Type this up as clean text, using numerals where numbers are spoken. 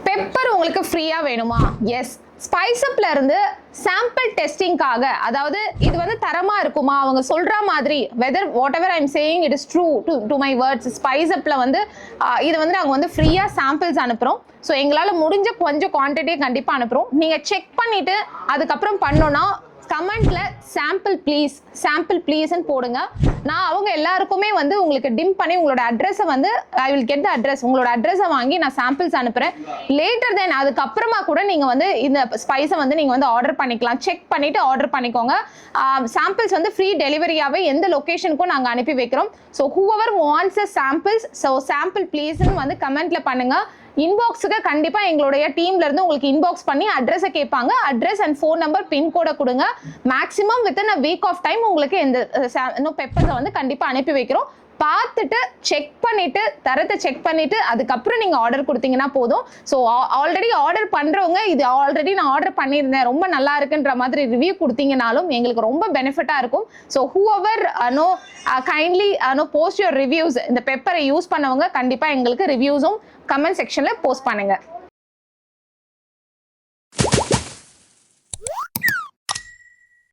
Pepper உங்களுக்கு ஃப்ரீயா வேணுமா? எஸ். ஸ்பைஸ்அப்ல இருந்து சாம்பிள் டெஸ்டிங்காக, அதாவது இது வந்து தரமா இருக்குமா அவங்க சொல்ற மாதிரி, whether whatever I am saying it is true to my words. ஸ்பைஸ்அப்ல வந்து இது வந்து நாங்கள் வந்து ஃப்ரீயா சாம்பிள்ஸ் அனுப்புறோம். ஸோ எங்களால் முடிஞ்ச கொஞ்சம் குவான்டிட்டியை கண்டிப்பாக அனுப்புகிறோம். நீங்கள் செக் பண்ணிட்டு அதுக்கப்புறம் பண்ணோன்னா கமெண்ட்ல சாம்பிள் ப்ளீஸ்ன்னு போடுங்க. நான் அவங்க எல்லாருக்குமே வந்து உங்களுக்கு டிம் பண்ணி உங்களோட அட்ரஸை வந்து I will get the address, உங்களோட அட்ரஸை வாங்கி நான் சாம்பிள்ஸ் அனுப்புறேன். லேட்டர் தென் அதுக்கப்புறமா கூட நீங்க வந்து இந்த ஸ்பைஸை வந்து நீங்க வந்து ஆர்டர் பண்ணிக்கலாம். செக் பண்ணிட்டு ஆர்டர் பண்ணிக்கோங்க. சாம்பிள்ஸ் வந்து ஃப்ரீ டெலிவரியாவே எந்த லொகேஷனுக்கும் நாங்கள் அனுப்பி வைக்கிறோம். So whoever wants a samples, so sample ப்ளீஸ்ன்னு வந்து கமெண்ட்ல பண்ணுங்க. இன்பாக்ஸுக்கு கண்டிப்பா எங்களுடைய டீம்ல இருந்து உங்களுக்கு இன்பாக்ஸ் பண்ணி அட்ரஸை கேட்பாங்க. அட்ரஸ் அண்ட் ஃபோன் நம்பர் பின்கோட கொடுங்க. Maximum within a week of time உங்களுக்கு இந்த பெப்பர்ஸை வந்து கண்டிப்பா அனுப்பி வைக்கிறோம். பார்த்துட்டு செக் பண்ணிட்டு தரத்தை செக் பண்ணிட்டு அதுக்கப்புறம் நீங்க ஆர்டர் கொடுத்தீங்கன்னா போதும். ஸோ ஆல்ரெடி ஆர்டர் பண்றவங்க இது ஆல்ரெடி நான் ஆர்டர் பண்ணியிருந்தேன் ரொம்ப நல்லா இருக்குன்ற மாதிரி ரிவ்யூ கொடுத்தீங்கனாலும் எங்களுக்கு ரொம்ப பெனிஃபிட்டா இருக்கும். So whoever kindly post your reviews. இந்த பெப்பரை யூஸ் பண்ணவங்க கண்டிப்பா எங்களுக்கு ரிவ்யூஸும் கமெண்ட் செக்ஷன்ல போஸ்ட் பண்ணுங்க.